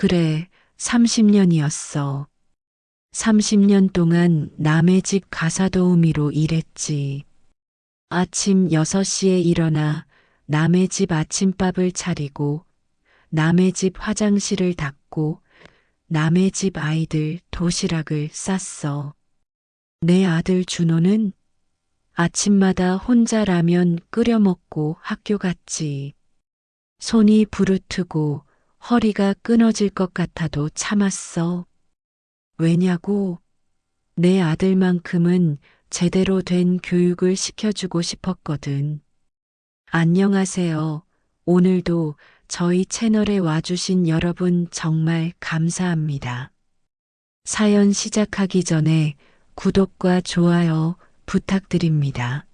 그래, 30년이었어. 30년 동안 남의 집 가사도우미로 일했지. 아침 6시에 일어나 남의 집 아침밥을 차리고, 남의 집 화장실을 닦고, 남의 집 아이들 도시락을 쌌어. 내 아들 준호는 아침마다 혼자 라면 끓여 먹고 학교 갔지. 손이 부르트고 허리가 끊어질 것 같아도 참았어. 왜냐고? 내 아들만큼은 제대로 된 교육을 시켜주고 싶었거든. 안녕하세요. 오늘도 저희 채널에 와주신 여러분 정말 감사합니다. 사연 시작하기 전에 구독과 좋아요 부탁드립니다.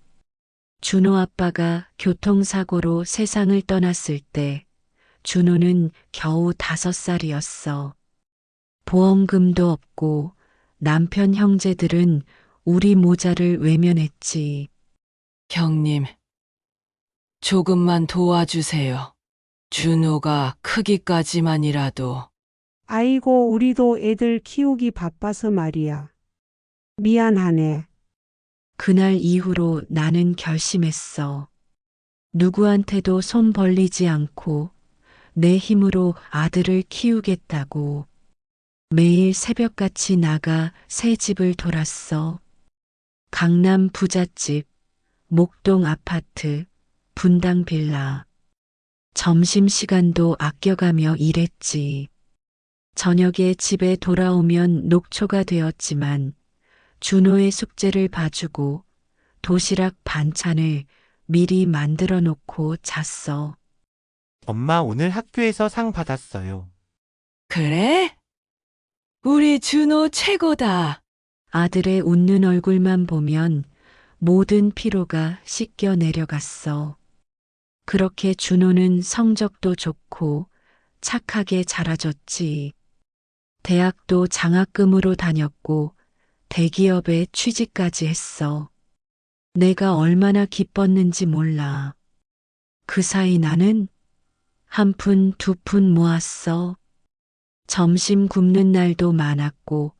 준호 아빠가 교통사고로 세상을 떠났을 때 준호는 겨우 5살이었어. 보험금도 없고 남편 형제들은 우리 모자를 외면했지. 형님, 조금만 도와주세요. 준호가 크기까지만이라도. 아이고, 우리도 애들 키우기 바빠서 말이야. 미안하네. 그날 이후로 나는 결심했어. 누구한테도 손 벌리지 않고 내 힘으로 아들을 키우겠다고. 매일 새벽같이 나가 새 집을 돌았어. 강남 부잣집, 목동 아파트, 분당 빌라. 점심시간도 아껴가며 일했지. 저녁에 집에 돌아오면 녹초가 되었지만 준호의 숙제를 봐주고 도시락 반찬을 미리 만들어 놓고 잤어. 엄마 오늘 학교에서 상 받았어요. 그래? 우리 준호 최고다. 아들의 웃는 얼굴만 보면 모든 피로가 씻겨 내려갔어. 그렇게 준호는 성적도 좋고 착하게 자라졌지. 대학도 장학금으로 다녔고 대기업에 취직까지 했어. 내가 얼마나 기뻤는지 몰라. 그 사이 나는 한 푼, 두 푼 모았어. 점심 굶는 날도 많았고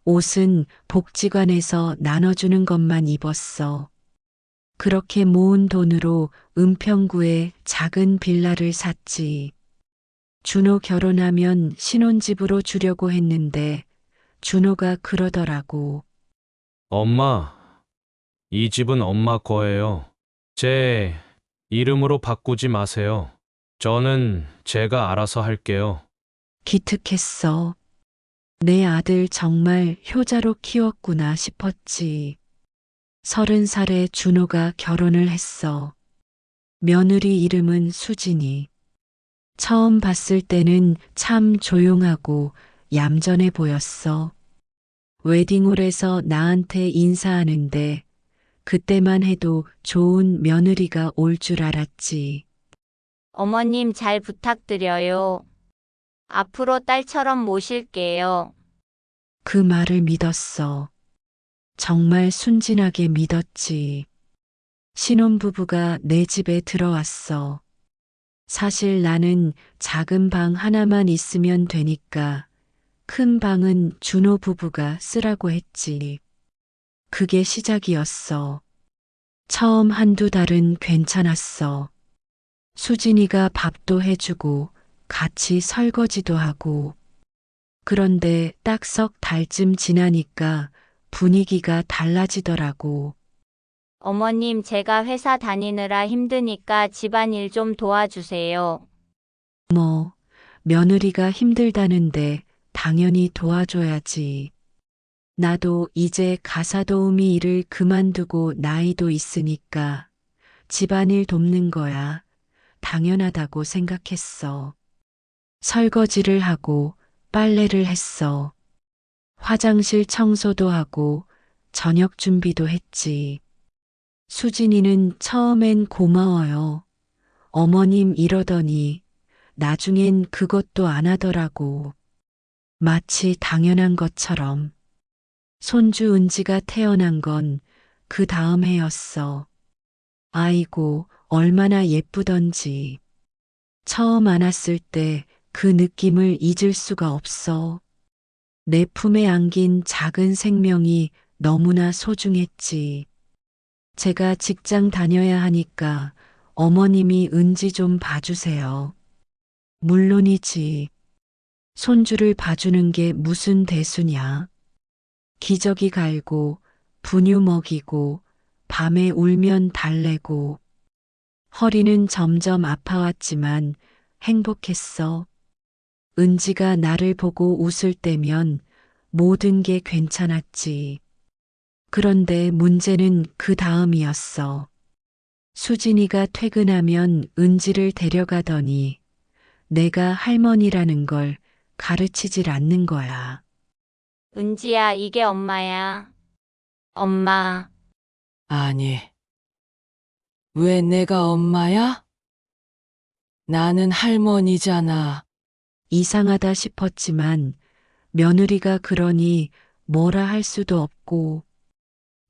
옷은 복지관에서 나눠주는 것만 입었어. 그렇게 모은 돈으로 은평구에 작은 빌라를 샀지. 준호 결혼하면 신혼집으로 주려고 했는데 준호가 그러더라고. 엄마, 이 집은 엄마 거예요. 제 이름으로 바꾸지 마세요. 저는 제가 알아서 할게요. 기특했어. 내 아들 정말 효자로 키웠구나 싶었지. 30살에 준호가 결혼을 했어. 며느리 이름은 수진이. 처음 봤을 때는 참 조용하고 얌전해 보였어. 웨딩홀에서 나한테 인사하는데 그때만 해도 좋은 며느리가 올 줄 알았지. 어머님 잘 부탁드려요. 앞으로 딸처럼 모실게요. 그 말을 믿었어. 정말 순진하게 믿었지. 신혼부부가 내 집에 들어왔어. 사실 나는 작은 방 하나만 있으면 되니까 큰 방은 준호 부부가 쓰라고 했지. 그게 시작이었어. 처음 한두 달은 괜찮았어. 수진이가 밥도 해주고 같이 설거지도 하고. 그런데 딱 석 달쯤 지나니까 분위기가 달라지더라고. 어머님 제가 회사 다니느라 힘드니까 집안일 좀 도와주세요. 며느리가 힘들다는데 당연히 도와줘야지. 나도 이제 가사도우미 일을 그만두고 나이도 있으니까 집안일 돕는 거야 당연하다고 생각했어. 설거지를 하고 빨래를 했어. 화장실 청소도 하고 저녁 준비도 했지. 수진이는 처음엔 고마워요. 어머님 이러더니 나중엔 그것도 안 하더라고. 마치 당연한 것처럼. 손주 은지가 태어난 건 그 다음 해였어. 아이고, 얼마나 예쁘던지. 처음 안았을 때 그 느낌을 잊을 수가 없어. 내 품에 안긴 작은 생명이 너무나 소중했지. 제가 직장 다녀야 하니까 어머님이 은지 좀 봐주세요. 물론이지. 손주를 봐주는 게 무슨 대수냐. 기저귀 갈고, 분유 먹이고, 밤에 울면 달래고. 허리는 점점 아파왔지만 행복했어. 은지가 나를 보고 웃을 때면 모든 게 괜찮았지. 그런데 문제는 그 다음이었어. 수진이가 퇴근하면 은지를 데려가더니 내가 할머니라는 걸 가르치질 않는 거야. 은지야, 이게 엄마야. 엄마. 아니, 왜 내가 엄마야? 나는 할머니잖아. 이상하다 싶었지만 며느리가 그러니 뭐라 할 수도 없고,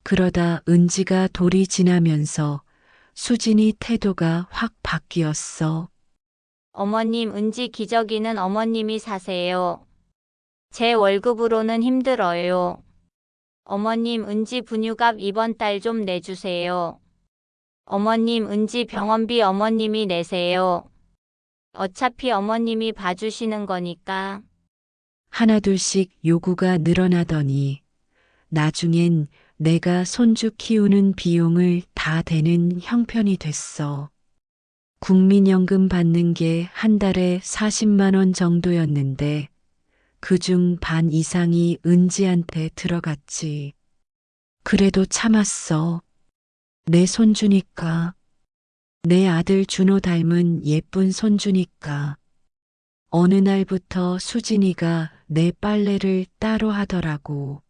그러다 은지가 돌이 지나면서 수진이 태도가 확 바뀌었어. 어머님, 은지 기저귀는 어머님이 사세요. 제 월급으로는 힘들어요. 어머님, 은지 분유값 이번 달 좀 내주세요. 어머님, 은지 병원비 어머님이 내세요. 어차피 어머님이 봐주시는 거니까. 하나둘씩 요구가 늘어나더니 나중엔 내가 손주 키우는 비용을 다 대는 형편이 됐어. 국민연금 받는 게 한 달에 40만 원 정도였는데 그중 반 이상이 은지한테 들어갔지. 그래도 참았어. 내 손주니까. 내 아들 준호 닮은 예쁜 손주니까. 어느 날부터 수진이가 내 빨래를 따로 하더라고.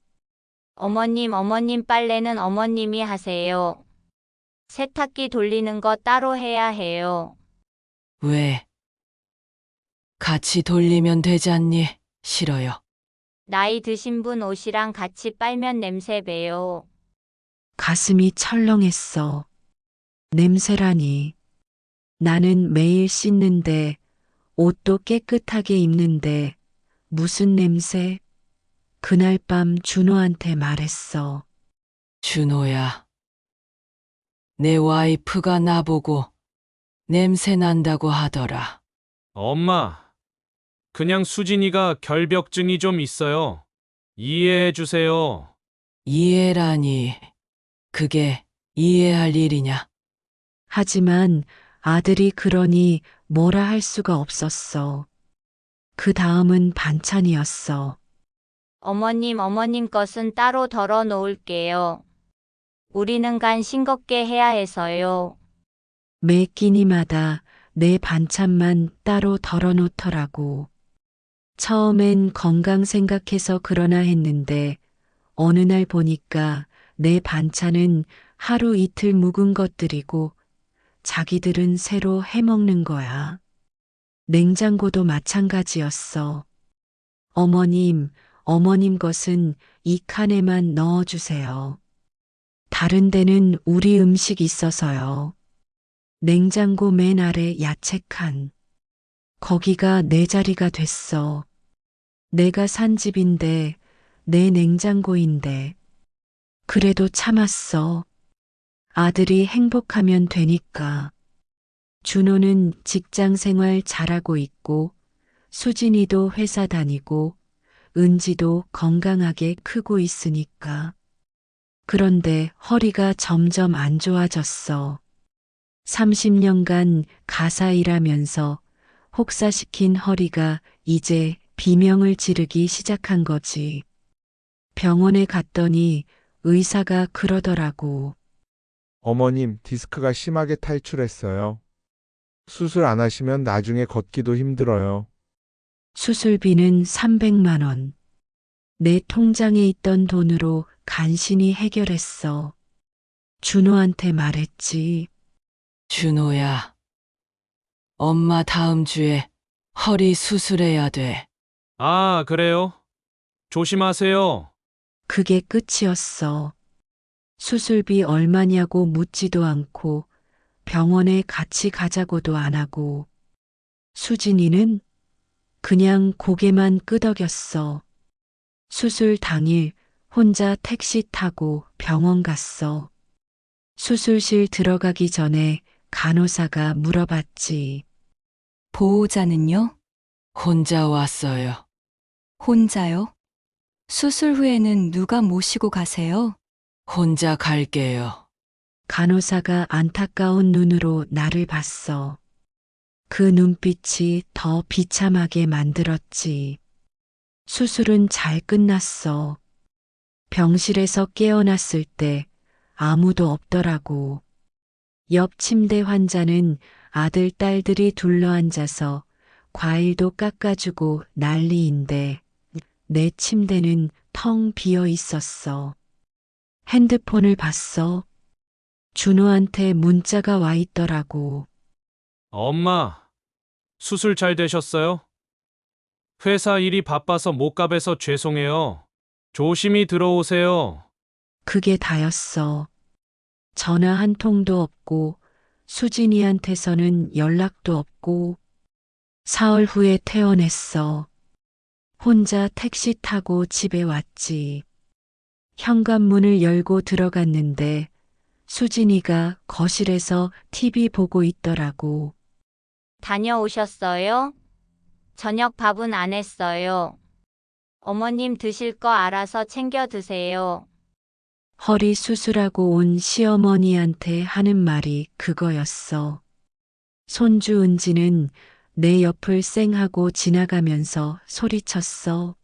어머님 빨래는 어머님이 하세요. 세탁기 돌리는 거 따로 해야 해요. 왜? 같이 돌리면 되잖니? 싫어요. 나이 드신 분 옷이랑 같이 빨면 냄새 배요. 가슴이 철렁했어. 냄새라니. 나는 매일 씻는데 옷도 깨끗하게 입는데 무슨 냄새? 그날 밤 준호한테 말했어. 준호야. 내 와이프가 나보고 냄새 난다고 하더라. 엄마, 그냥 수진이가 결벽증이 좀 있어요. 이해해 주세요. 이해라니. 그게 이해할 일이냐? 하지만 아들이 그러니 뭐라 할 수가 없었어. 그 다음은 반찬이었어. 어머님 것은 따로 덜어 놓을게요. 우리는 간 싱겁게 해야 해서요. 매 끼니마다 내 반찬만 따로 덜어놓더라고. 처음엔 건강 생각해서 그러나 했는데 어느 날 보니까 내 반찬은 하루 이틀 묵은 것들이고 자기들은 새로 해먹는 거야. 냉장고도 마찬가지였어. 어머님 것은 이 칸에만 넣어주세요. 다른 데는 우리 음식 있어서요. 냉장고 맨 아래 야채 칸. 거기가 내 자리가 됐어. 내가 산 집인데, 내 냉장고인데. 그래도 참았어. 아들이 행복하면 되니까. 준호는 직장 생활 잘하고 있고, 수진이도 회사 다니고, 은지도 건강하게 크고 있으니까. 그런데 허리가 점점 안 좋아졌어. 30년간 가사 일하면서 혹사시킨 허리가 이제 비명을 지르기 시작한 거지. 병원에 갔더니 의사가 그러더라고. 어머님, 디스크가 심하게 탈출했어요. 수술 안 하시면 나중에 걷기도 힘들어요. 수술비는 300만 원. 내 통장에 있던 돈으로 간신히 해결했어. 준호한테 말했지. 준호야. 엄마 다음 주에 허리 수술해야 돼. 아, 그래요? 조심하세요. 그게 끝이었어. 수술비 얼마냐고 묻지도 않고 병원에 같이 가자고도 안 하고. 수진이는 그냥 고개만 끄덕였어. 수술 당일 혼자 택시 타고 병원 갔어. 수술실 들어가기 전에 간호사가 물어봤지. 보호자는요? 혼자 왔어요. 혼자요? 수술 후에는 누가 모시고 가세요? 혼자 갈게요. 간호사가 안타까운 눈으로 나를 봤어. 그 눈빛이 더 비참하게 만들었지. 수술은 잘 끝났어. 병실에서 깨어났을 때 아무도 없더라고. 옆 침대 환자는 아들, 딸들이 둘러앉아서 과일도 깎아주고 난리인데 내 침대는 텅 비어 있었어. 핸드폰을 봤어. 준호한테 문자가 와 있더라고. 엄마, 수술 잘 되셨어요? 회사 일이 바빠서 못 가봐서 죄송해요. 조심히 들어오세요. 그게 다였어. 전화 한 통도 없고 수진이한테서는 연락도 없고 사흘 후에 퇴원했어. 혼자 택시 타고 집에 왔지. 현관문을 열고 들어갔는데 수진이가 거실에서 TV 보고 있더라고. 다녀오셨어요? 저녁 밥은 안 했어요. 어머님 드실 거 알아서 챙겨 드세요. 허리 수술하고 온 시어머니한테 하는 말이 그거였어. 손주 은지는 내 옆을 쌩하고 지나가면서 소리쳤어.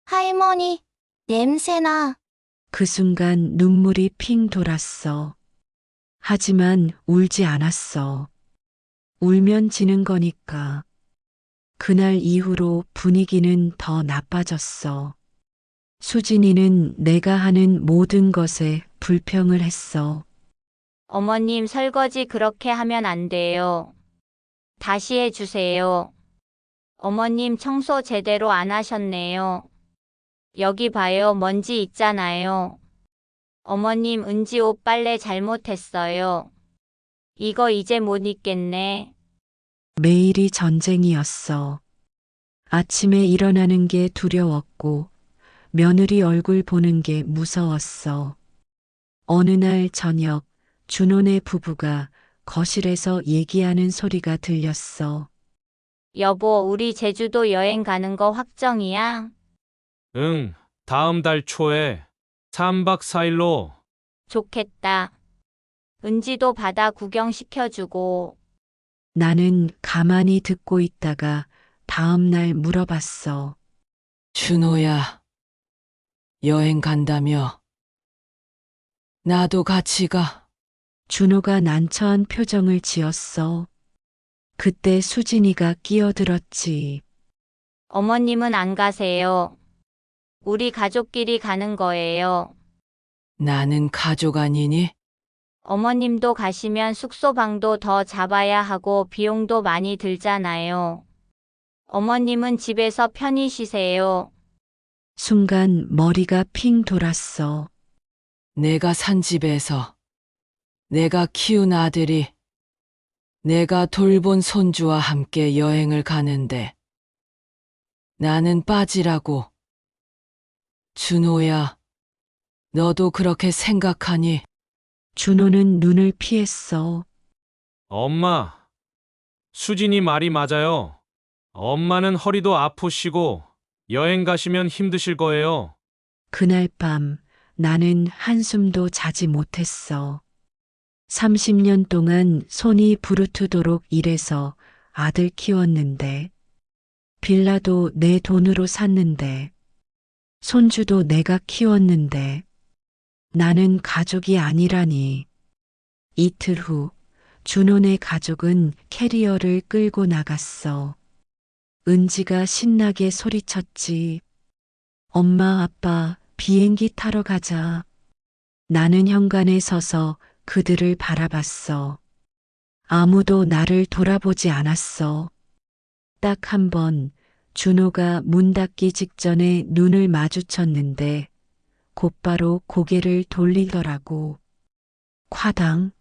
할머니, 냄새나. 그 순간 눈물이 핑 돌았어. 하지만 울지 않았어. 울면 지는 거니까. 그날 이후로 분위기는 더 나빠졌어. 수진이는 내가 하는 모든 것에 불평을 했어. 어머님 설거지 그렇게 하면 안 돼요. 다시 해주세요. 어머님 청소 제대로 안 하셨네요. 여기 봐요, 먼지 있잖아요. 어머님 은지 옷 빨래 잘못했어요. 이거 이제 못 입겠네. 매일이 전쟁이었어. 아침에 일어나는 게 두려웠고 며느리 얼굴 보는 게 무서웠어. 어느 날 저녁 준호네 부부가 거실에서 얘기하는 소리가 들렸어. 여보, 우리 제주도 여행 가는 거 확정이야? 응, 다음 달 초에 3박 4일로. 좋겠다. 은지도 바다 구경 시켜주고. 나는 가만히 듣고 있다가 다음 날 물어봤어. 준호야, 여행 간다며? 나도 같이 가. 준호가 난처한 표정을 지었어. 그때 수진이가 끼어들었지. 어머님은 안 가세요. 우리 가족끼리 가는 거예요. 나는 가족 아니니? 어머님도 가시면 숙소방도 더 잡아야 하고 비용도 많이 들잖아요. 어머님은 집에서 편히 쉬세요. 순간 머리가 핑 돌았어. 내가 산 집에서 내가 키운 아들이 내가 돌본 손주와 함께 여행을 가는데 나는 빠지라고. 준호야, 너도 그렇게 생각하니? 준호는 눈을 피했어. 엄마, 수진이 말이 맞아요. 엄마는 허리도 아프시고 여행 가시면 힘드실 거예요. 그날 밤 나는 한숨도 자지 못했어. 30년 동안 손이 부르트도록 일해서 아들 키웠는데, 빌라도 내 돈으로 샀는데, 손주도 내가 키웠는데, 나는 가족이 아니라니. 이틀 후, 준호네 가족은 캐리어를 끌고 나갔어. 은지가 신나게 소리쳤지. 엄마, 아빠, 비행기 타러 가자. 나는 현관에 서서 그들을 바라봤어. 아무도 나를 돌아보지 않았어. 딱 한 번 준호가 문 닫기 직전에 눈을 마주쳤는데 곧바로 고개를 돌리더라고. 콰당.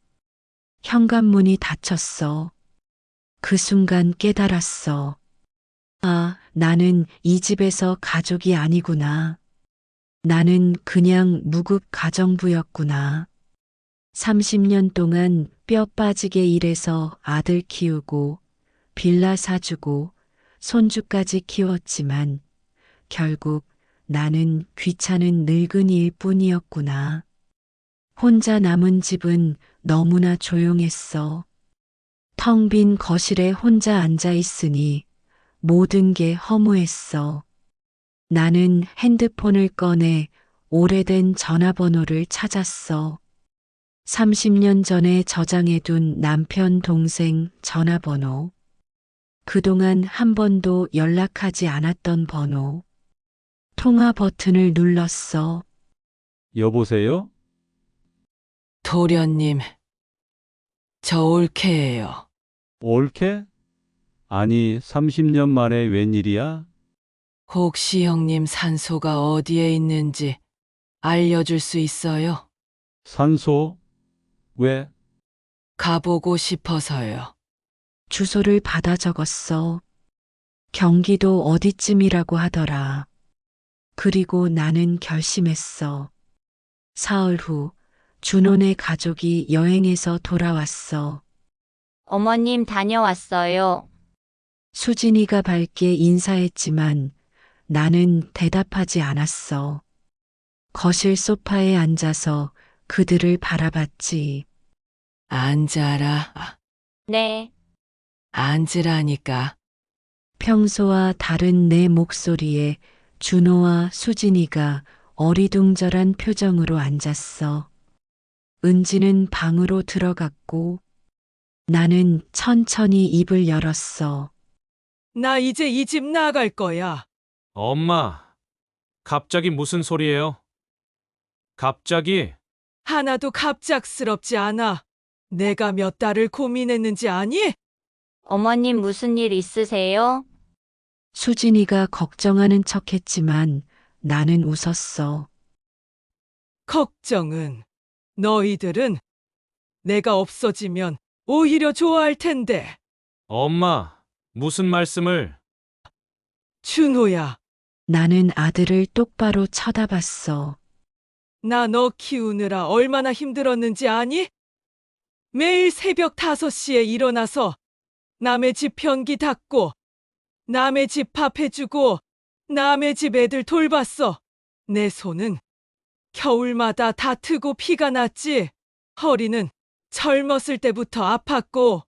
현관문이 닫혔어. 그 순간 깨달았어. 아, 나는 이 집에서 가족이 아니구나. 나는 그냥 무급 가정부였구나. 30년 동안 뼈 빠지게 일해서 아들 키우고 빌라 사주고 손주까지 키웠지만 결국 나는 귀찮은 늙은이일 뿐이었구나. 혼자 남은 집은 너무나 조용했어. 텅 빈 거실에 혼자 앉아 있으니 모든 게 허무했어. 나는 핸드폰을 꺼내 오래된 전화번호를 찾았어. 30년 전에 저장해둔 남편 동생 전화번호. 그동안 한 번도 연락하지 않았던 번호. 통화 버튼을 눌렀어. 여보세요? 도련님, 저 올케예요. 올케? 아니, 30년 만에 웬일이야? 혹시 형님 산소가 어디에 있는지 알려줄 수 있어요? 산소? 왜? 가보고 싶어서요. 주소를 받아 적었어. 경기도 어디쯤이라고 하더라. 그리고 나는 결심했어. 사흘 후 준호네 가족이 여행에서 돌아왔어. 어머님 다녀왔어요. 수진이가 밝게 인사했지만 나는 대답하지 않았어. 거실 소파에 앉아서 그들을 바라봤지. 앉아라. 네. 앉으라니까. 평소와 다른 내 목소리에 준호와 수진이가 어리둥절한 표정으로 앉았어. 은지는 방으로 들어갔고 나는 천천히 입을 열었어. 나 이제 이 집 나갈 거야. 엄마, 갑자기 무슨 소리예요? 갑자기? 하나도 갑작스럽지 않아. 내가 몇 달을 고민했는지 아니? 어머님 무슨 일 있으세요? 수진이가 걱정하는 척했지만 나는 웃었어. 걱정은 너희들은 내가 없어지면 오히려 좋아할 텐데. 엄마, 무슨 말씀을? 준호야, 나는 아들을 똑바로 쳐다봤어. 나 너 키우느라 얼마나 힘들었는지 아니? 매일 새벽 5시에 일어나서 남의 집 변기 닦고 남의 집 밥 해주고 남의 집 애들 돌봤어. 내 손은 겨울마다 다트고 피가 났지. 허리는 젊었을 때부터 아팠고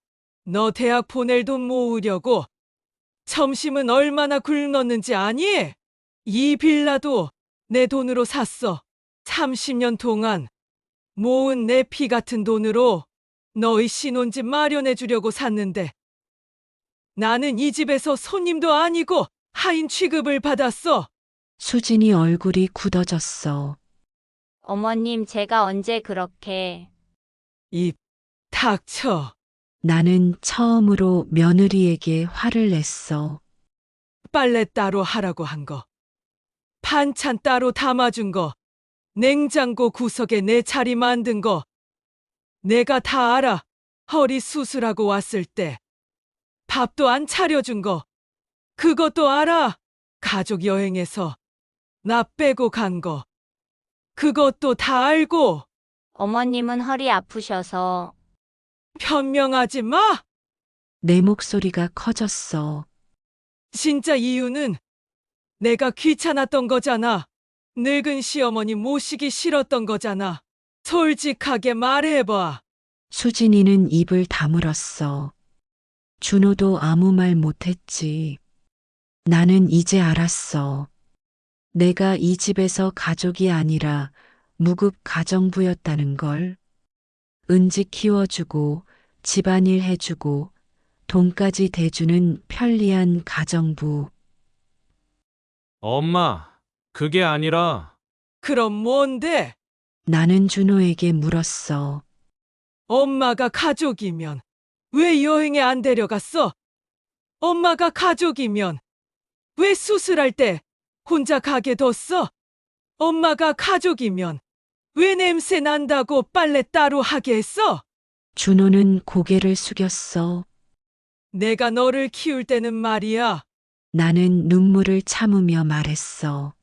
너 대학 보낼 돈 모으려고 점심은 얼마나 굶었는지 아니? 이 빌라도 내 돈으로 샀어. 30년 동안 모은 내 피 같은 돈으로 너희 신혼집 마련해 주려고 샀는데 나는 이 집에서 손님도 아니고 하인 취급을 받았어. 수진이 얼굴이 굳어졌어. 어머님 제가 언제 그렇게... 입 닥쳐. 나는 처음으로 며느리에게 화를 냈어. 빨래 따로 하라고 한 거, 반찬 따로 담아준 거, 냉장고 구석에 내 자리 만든 거 내가 다 알아. 허리 수술하고 왔을 때 밥도 안 차려준 거 그것도 알아. 가족 여행에서 나 빼고 간 거 그것도 다 알고. 어머님은 허리 아프셔서... 변명하지 마. 내 목소리가 커졌어. 진짜 이유는 내가 귀찮았던 거잖아. 늙은 시어머니 모시기 싫었던 거잖아. 솔직하게 말해봐. 수진이는 입을 다물었어. 준호도 아무 말 못했지. 나는 이제 알았어. 내가 이 집에서 가족이 아니라 무급 가정부였다는 걸. 은지 키워주고 집안일 해주고 돈까지 대주는 편리한 가정부. 엄마, 그게 아니라... 그럼 뭔데? 나는 준호에게 물었어. 엄마가 가족이면 왜 여행에 안 데려갔어? 엄마가 가족이면 왜 수술할 때 혼자 가게 뒀어? 엄마가 가족이면 왜 냄새 난다고 빨래 따로 하게 했어? 준호는 고개를 숙였어. 내가 너를 키울 때는 말이야. 나는 눈물을 참으며 말했어.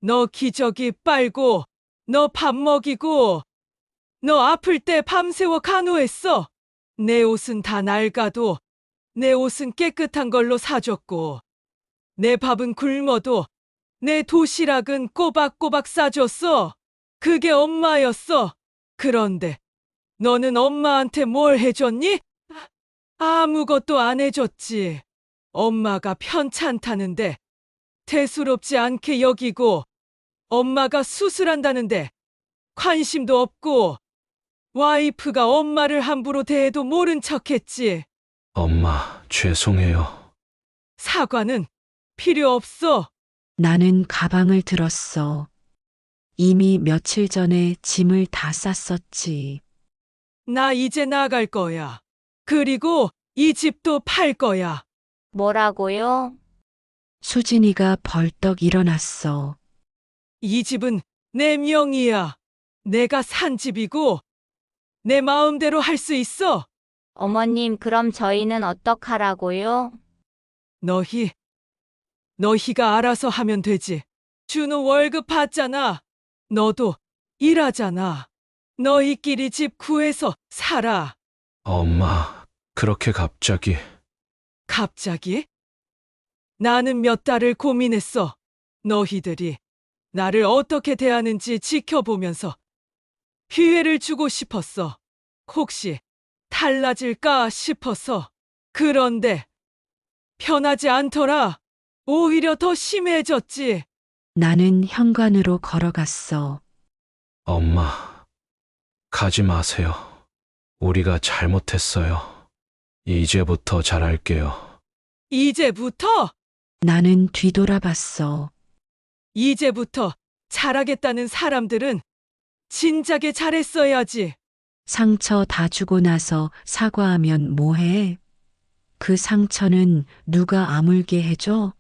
너 기저귀 빨고, 너 밥 먹이고, 너 아플 때 밤새워 간호했어. 내 옷은 다 낡아도 내 옷은 깨끗한 걸로 사줬고, 내 밥은 굶어도 내 도시락은 꼬박꼬박 싸줬어. 그게 엄마였어. 그런데 너는 엄마한테 뭘 해줬니? 아무것도 안 해줬지. 엄마가 편찮다는데 대수롭지 않게 여기고, 엄마가 수술한다는데 관심도 없고, 와이프가 엄마를 함부로 대해도 모른 척했지. 엄마, 죄송해요. 사과는 필요 없어. 나는 가방을 들었어. 이미 며칠 전에 짐을 다 쌌었지. 나 이제 나갈 거야. 그리고 이 집도 팔 거야. 뭐라고요? 수진이가 벌떡 일어났어. 이 집은 내 명의야. 내가 산 집이고 내 마음대로 할 수 있어. 어머님, 그럼 저희는 어떡하라고요? 너희가 알아서 하면 되지. 준호 월급 받잖아. 너도 일하잖아. 너희끼리 집 구해서 살아. 엄마, 그렇게 갑자기. 갑자기? 나는 몇 달을 고민했어. 너희들이 나를 어떻게 대하는지 지켜보면서 기회를 주고 싶었어. 혹시 달라질까 싶어서. 그런데 편하지 않더라. 오히려 더 심해졌지. 나는 현관으로 걸어갔어. 엄마, 가지 마세요. 우리가 잘못했어요. 이제부터 잘할게요. 이제부터? 나는 뒤돌아봤어. 이제부터 잘하겠다는 사람들은 진작에 잘했어야지. 상처 다 주고 나서 사과하면 뭐해? 그 상처는 누가 아물게 해줘?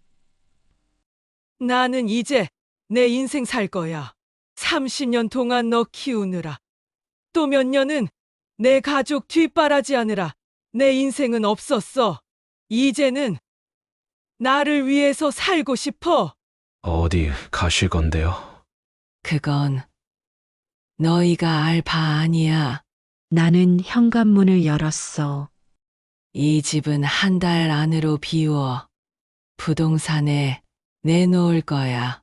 나는 이제 내 인생 살 거야. 30년 동안 너 키우느라, 또 몇 년은 내 가족 뒷바라지하느라 내 인생은 없었어. 이제는 나를 위해서 살고 싶어. 어디 가실 건데요? 그건 너희가 알 바 아니야. 나는 현관문을 열었어. 이 집은 한 달 안으로 비워 부동산에 내놓을 거야.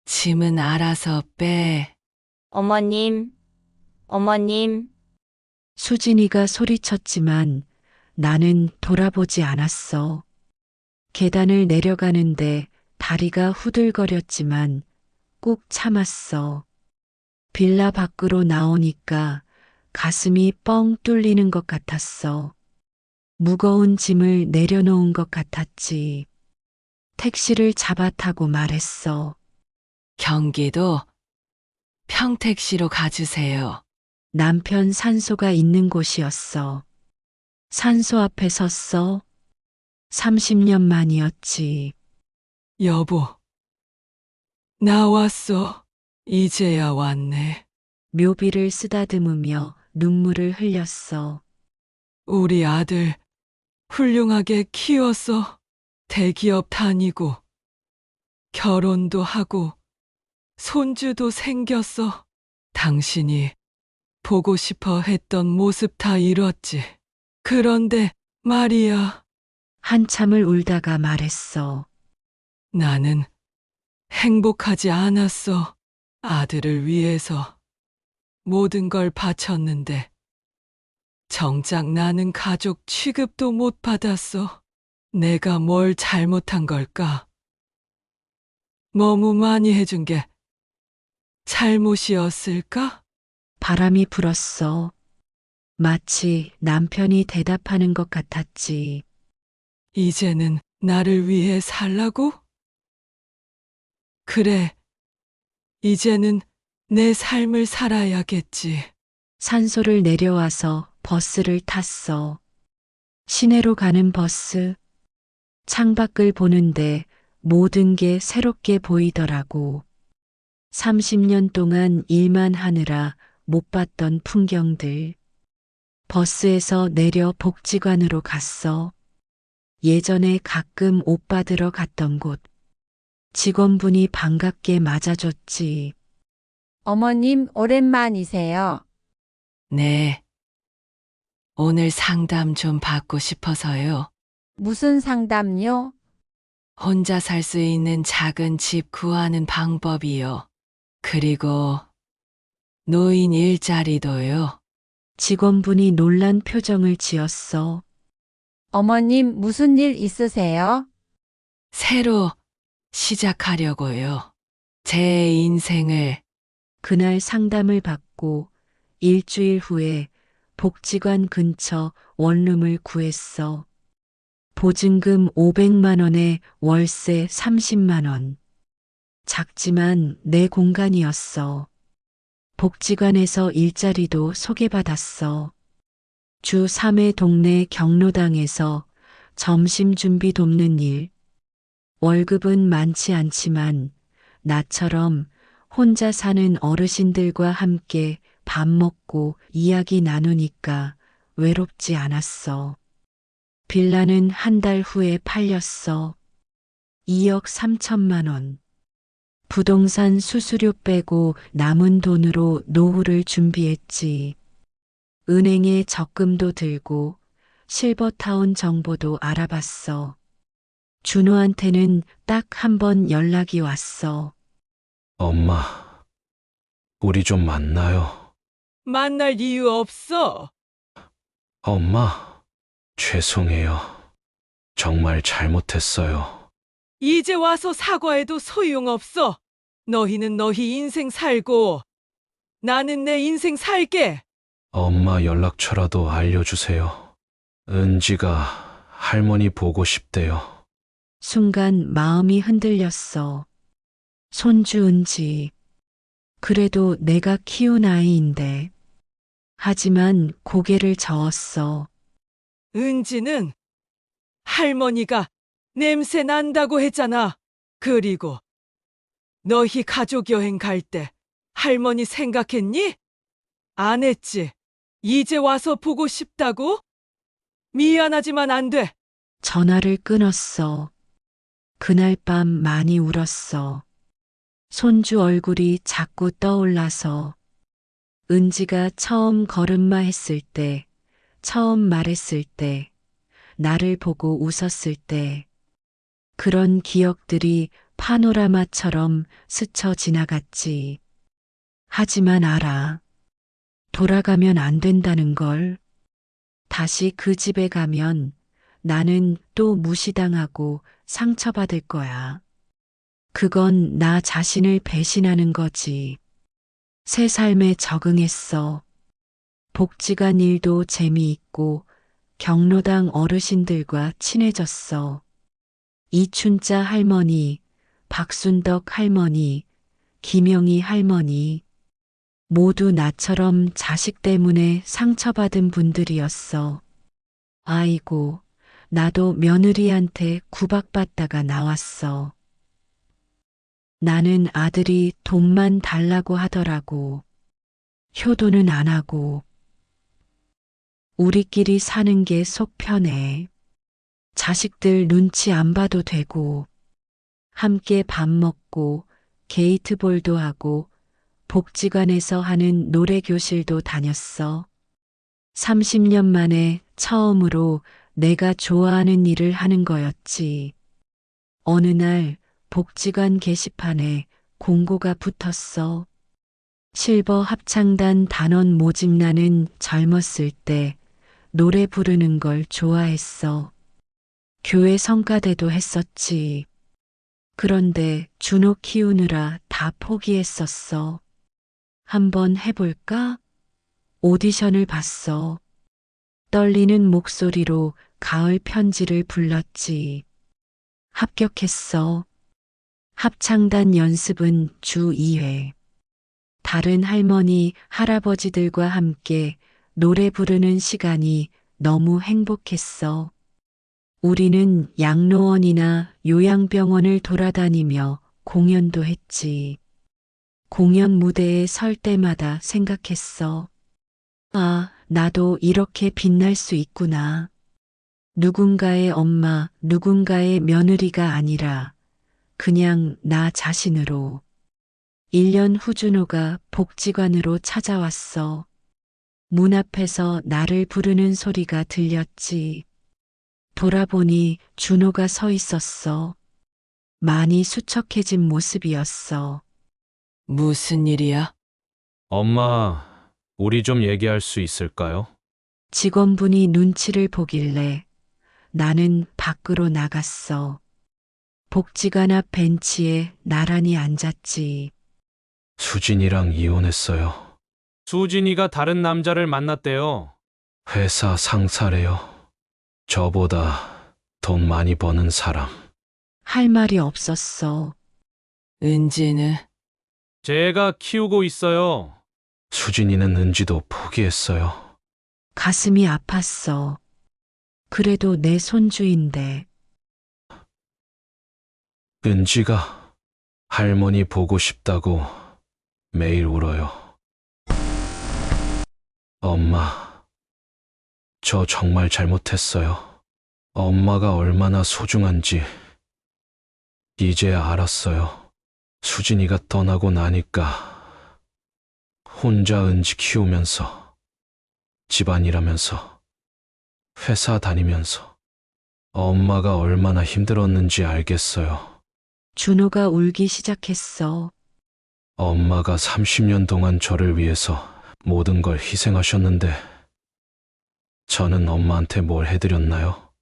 짐은 알아서 빼. 어머님, 수진이가 소리쳤지만 나는 돌아보지 않았어. 계단을 내려가는데 다리가 후들거렸지만 꾹 참았어. 빌라 밖으로 나오니까 가슴이 뻥 뚫리는 것 같았어. 무거운 짐을 내려놓은 것 같았지. 택시를 잡아 타고 말했어. 경기도 평택시로 가주세요. 남편 산소가 있는 곳이었어. 산소 앞에 섰어. 30년 만이었지. 여보, 나 왔어. 이제야 왔네. 묘비를 쓰다듬으며 눈물을 흘렸어. 우리 아들 훌륭하게 키웠어. 대기업 다니고 결혼도 하고 손주도 생겼어. 당신이 보고 싶어 했던 모습 다 이뤘지. 그런데 말이야. 한참을 울다가 말했어. 나는 행복하지 않았어. 아들을 위해서 모든 걸 바쳤는데 정작 나는 가족 취급도 못 받았어. 내가 뭘 잘못한 걸까? 너무 많이 해준 게 잘못이었을까? 바람이 불었어. 마치 남편이 대답하는 것 같았지. 이제는 나를 위해 살라고? 그래, 이제는 내 삶을 살아야겠지. 산소를 내려와서 버스를 탔어. 시내로 가는 버스. 창밖을 보는데 모든 게 새롭게 보이더라고. 30년 동안 일만 하느라 못 봤던 풍경들. 버스에서 내려 복지관으로 갔어. 예전에 가끔 옷 받으러 갔던 곳. 직원분이 반갑게 맞아줬지. 어머님, 오랜만이세요. 네. 오늘 상담 좀 받고 싶어서요. 무슨 상담요? 혼자 살 수 있는 작은 집 구하는 방법이요. 그리고 노인 일자리도요. 직원분이 놀란 표정을 지었어. 어머님, 무슨 일 있으세요? 새로 시작하려고요. 제 인생을. 그날 상담을 받고 일주일 후에 복지관 근처 원룸을 구했어. 보증금 500만 원에 월세 30만 원. 작지만 내 공간이었어. 복지관에서 일자리도 소개받았어. 주 3회 동네 경로당에서 점심 준비 돕는 일. 월급은 많지 않지만 나처럼 혼자 사는 어르신들과 함께 밥 먹고 이야기 나누니까 외롭지 않았어. 빌라는 한 달 후에 팔렸어. 2억 3천만 원. 부동산 수수료 빼고 남은 돈으로 노후를 준비했지. 은행에 적금도 들고 실버타운 정보도 알아봤어. 준호한테는 딱 한 번 연락이 왔어. 엄마, 우리 좀 만나요. 만날 이유 없어. 엄마, 죄송해요. 정말 잘못했어요. 이제 와서 사과해도 소용없어. 너희는 너희 인생 살고 나는 내 인생 살게. 엄마 연락처라도 알려주세요. 은지가 할머니 보고 싶대요. 순간 마음이 흔들렸어. 손주 은지. 그래도 내가 키운 아이인데. 하지만 고개를 저었어. 은지는 할머니가 냄새 난다고 했잖아. 그리고 너희 가족 여행 갈 때 할머니 생각했니? 안 했지. 이제 와서 보고 싶다고? 미안하지만 안 돼. 전화를 끊었어. 그날 밤 많이 울었어. 손주 얼굴이 자꾸 떠올라서 은지가 처음 걸음마 했을 때, 처음 말했을 때, 나를 보고 웃었을 때, 그런 기억들이 파노라마처럼 스쳐 지나갔지. 하지만 알아. 돌아가면 안 된다는 걸. 다시 그 집에 가면 나는 또 무시당하고 상처받을 거야. 그건 나 자신을 배신하는 거지. 새 삶에 적응했어. 복지관 일도 재미있고 경로당 어르신들과 친해졌어. 이춘자 할머니, 박순덕 할머니, 김영희 할머니. 모두 나처럼 자식 때문에 상처받은 분들이었어. 아이고, 나도 며느리한테 구박받다가 나왔어. 나는 아들이 돈만 달라고 하더라고. 효도는 안 하고. 우리끼리 사는 게 속 편해. 자식들 눈치 안 봐도 되고. 함께 밥 먹고 게이트볼도 하고 복지관에서 하는 노래교실도 다녔어. 30년 만에 처음으로 내가 좋아하는 일을 하는 거였지. 어느 날 복지관 게시판에 공고가 붙었어. 실버 합창단 단원 모집. 나는 젊었을 때 노래 부르는 걸 좋아했어. 교회 성가대도 했었지. 그런데 준호 키우느라 다 포기했었어. 한번 해볼까? 오디션을 봤어. 떨리는 목소리로 가을 편지를 불렀지. 합격했어. 합창단 연습은 주 2회. 다른 할머니, 할아버지들과 함께 노래 부르는 시간이 너무 행복했어. 우리는 양로원이나 요양병원을 돌아다니며 공연도 했지. 공연 무대에 설 때마다 생각했어. 아, 나도 이렇게 빛날 수 있구나. 누군가의 엄마, 누군가의 며느리가 아니라 그냥 나 자신으로. 1년 후 준호가 복지관으로 찾아왔어. 문 앞에서 나를 부르는 소리가 들렸지. 돌아보니 준호가 서 있었어. 많이 수척해진 모습이었어. 무슨 일이야? 엄마, 우리 좀 얘기할 수 있을까요? 직원분이 눈치를 보길래 나는 밖으로 나갔어. 복지관 앞 벤치에 나란히 앉았지. 수진이랑 이혼했어요. 수진이가 다른 남자를 만났대요. 회사 상사래요. 저보다 돈 많이 버는 사람. 할 말이 없었어. 은지는? 제가 키우고 있어요. 수진이는 은지도 포기했어요. 가슴이 아팠어. 그래도 내 손주인데. 은지가 할머니 보고 싶다고 매일 울어요. 엄마, 저 정말 잘못했어요. 엄마가 얼마나 소중한지 이제야 알았어요. 수진이가 떠나고 나니까 혼자 은지 키우면서 집안일하면서 회사 다니면서 엄마가 얼마나 힘들었는지 알겠어요. 준호가 울기 시작했어. 엄마가 30년 동안 저를 위해서 모든 걸 희생하셨는데 저는 엄마한테 뭘 해드렸나요?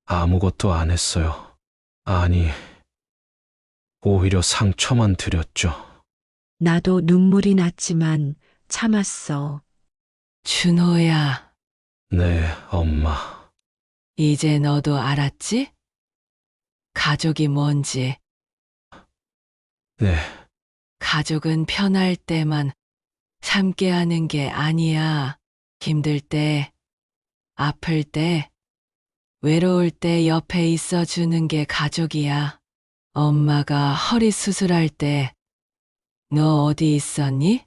아무것도 안 했어요. 아니, 오히려 상처만 드렸죠. 나도 눈물이 났지만 참았어. 준호야, 네, 엄마. 이제 너도 알았지? 가족이 뭔지. 네, 가족은 편할 때만 참게 하는 게 아니야. 힘들 때, 아플 때, 외로울 때 옆에 있어 주는 게 가족이야. 엄마가 허리 수술할 때, 너 어디 있었니?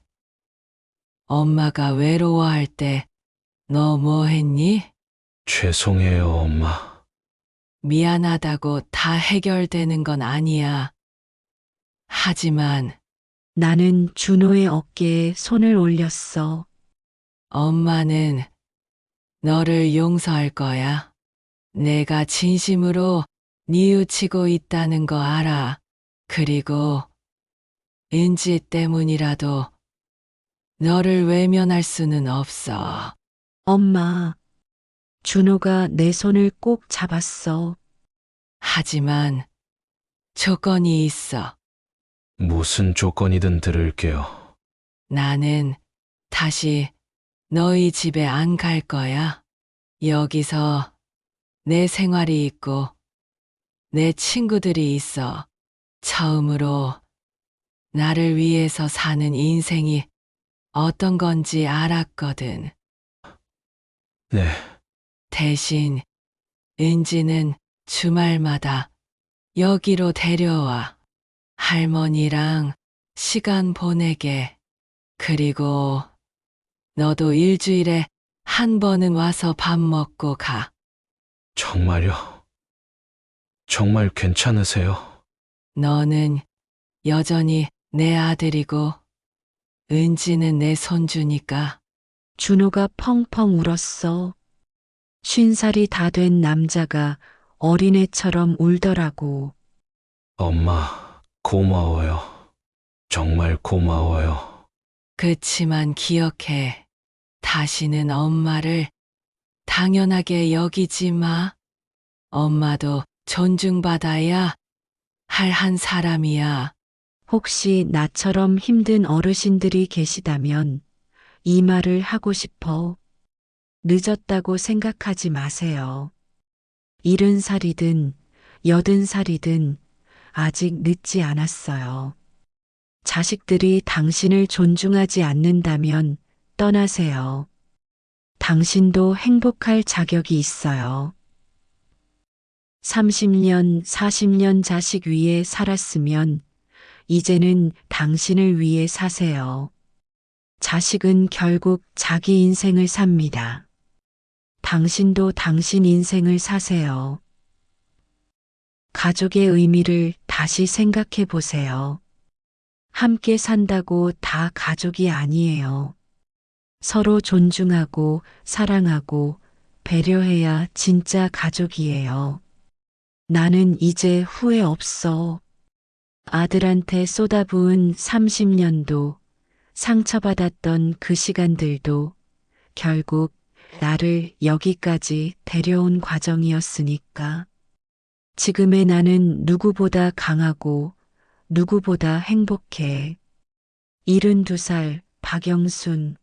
엄마가 외로워할 때, 너 뭐 했니? 죄송해요, 엄마. 미안하다고 다 해결되는 건 아니야. 하지만 나는 준호의 어깨에 손을 올렸어. 엄마는 너를 용서할 거야. 내가 진심으로 뉘우치고 있다는 거 알아. 그리고 은지 때문이라도 너를 외면할 수는 없어. 엄마. 준호가 내 손을 꼭 잡았어. 하지만 조건이 있어. 무슨 조건이든 들을게요. 나는 다시 너희 집에 안 갈 거야. 여기서 내 생활이 있고 내 친구들이 있어. 처음으로 나를 위해서 사는 인생이 어떤 건지 알았거든. 네, 대신 은지는 주말마다 여기로 데려와. 할머니랑 시간 보내게. 그리고 너도 일주일에 한 번은 와서 밥 먹고 가. 정말요? 정말 괜찮으세요? 너는 여전히 내 아들이고 은지는 내 손주니까. 준호가 펑펑 울었어. 50살이 다 된 남자가 어린애처럼 울더라고. 엄마, 고마워요. 정말 고마워요. 그치만 기억해. 다시는 엄마를 당연하게 여기지 마. 엄마도 존중받아야 할 한 사람이야. 혹시 나처럼 힘든 어르신들이 계시다면 이 말을 하고 싶어. 늦었다고 생각하지 마세요. 70살이든 80살이든 아직 늦지 않았어요. 자식들이 당신을 존중하지 않는다면 떠나세요. 당신도 행복할 자격이 있어요. 30년, 40년 자식 위에 살았으면 이제는 당신을 위해 사세요. 자식은 결국 자기 인생을 삽니다. 당신도 당신 인생을 사세요. 가족의 의미를 다시 생각해 보세요. 함께 산다고 다 가족이 아니에요. 서로 존중하고 사랑하고 배려해야 진짜 가족이에요. 나는 이제 후회 없어. 아들한테 쏟아부은 30년도, 상처받았던 그 시간들도 결국 나를 여기까지 데려온 과정이었으니까. 지금의 나는 누구보다 강하고 누구보다 행복해. 72살 박영순